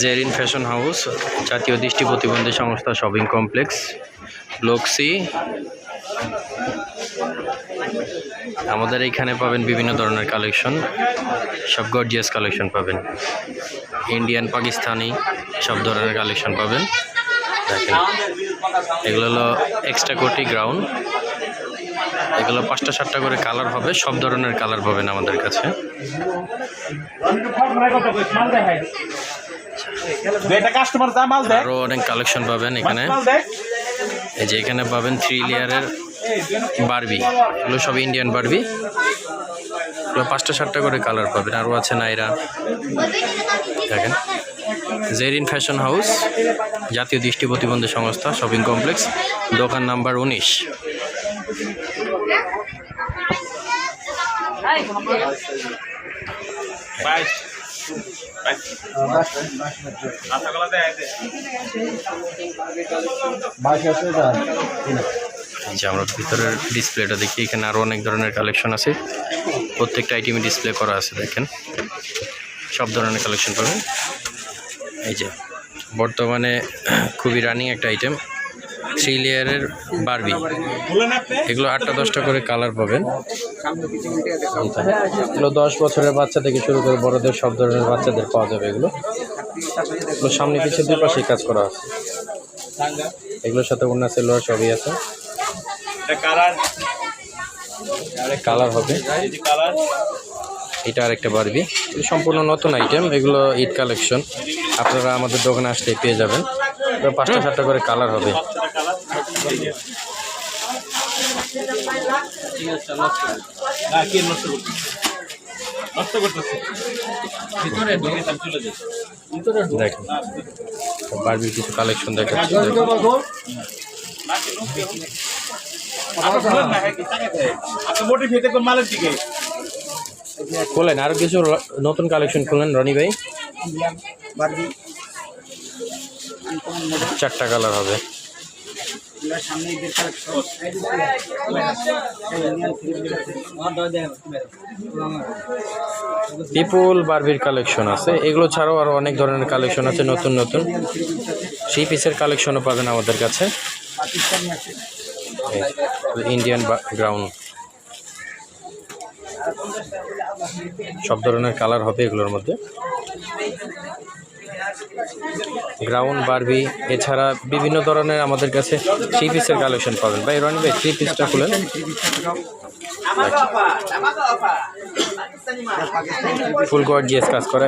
Zerin fashion house, জাতীয় দৃষ্টি প্রতিবন্ধী সংস্থা, শপিং কমপ্লেক্স, ব্লক সি। আমাদের এইখানে পাবেন বিভিন্ন ধরনের কালেকশন, সব গর্জিয়াস কালেকশন পাবেন, ইন্ডিয়ান পাকিস্তানি সব ধরনের কালেকশন পাবেন। দেখেন এগুলো হলো এক্সট্রা কোটি গ্রাউন্ড, এগুলো 5টা 7টা করে কালার হবে, সব ধরনের কালার পাবেন আমাদের কাছে। আরও অনেক কালেকশন পাবেন এখানে। এই যে এখানে পাবেন 3 লেয়ারের বারবি, এগুলো সব ইন্ডিয়ান বারবি, এগুলো 5টা 7টা করে কালার পাবেন। আরও আছে নাইরা। দেখেন জেরিন ফ্যাশন হাউস, জাতীয় দৃষ্টি প্রতিবন্ধী সংস্থা, শপিং কমপ্লেক্স, দোকান নাম্বার 19। যে আমরা ভিতরের ডিসপ্লেটা দেখি, এখানে আরও অনেক ধরনের কালেকশন আছে, প্রত্যেকটা আইটেমে ডিসপ্লে করা আছে। দেখেন সব ধরনের কালেকশন পাবেন। এই যে বর্তমানে খুবই রানিং একটা আইটেম, 3 লেয়ারের বারবি, এগুলো 8টা 10টা করে কালার পাবেন। এগুলো 10 বছরের বাচ্চা থেকে শুরু করে বড়দের সব ধরনের বাচ্চাদের পাওয়া যাবে। এগুলো সামনে পিছিয়ে 2 পাশেই কাজ করা আছে। এগুলোর সাথে অন্য সেলোয়ার সবই আছে, কালার হবে। এটা আরেকটা বারবি, সম্পূর্ণ নতুন আইটেম, এগুলো ঈদ কালেকশন। আপনারা আমাদের দোকানে আসলেই পেয়ে যাবেন। 5টা 7টা করে কালার হবে। দেখেন বারবির কিছু কালেকশন দেখাচ্ছি। খোলেন আরো কিছু নতুন কালেকশন খোলেন রনি ভাই। 4টা কালার হবে। পিপুল বারবির কালেকশন আছে, এগুলো ছাড়াও আরো অনেক ধরনের কালেকশন আছে, নতুন নতুন 3 পিসের কালেকশনও পাবেন আমাদের কাছে। ইন্ডিয়ান গ্রাউন্ড, সব ধরনের কালার হবে এগুলোর মধ্যে। গ্রাউন্ড বারবি এছাড়া বিভিন্ন ধরনের আমাদের কাছে 3 পিসের কালেকশন পাবেন। ভাই রনি ভাই 3 পিসটা খুলেন। ফুল গর্জিয়াস কাজ করা।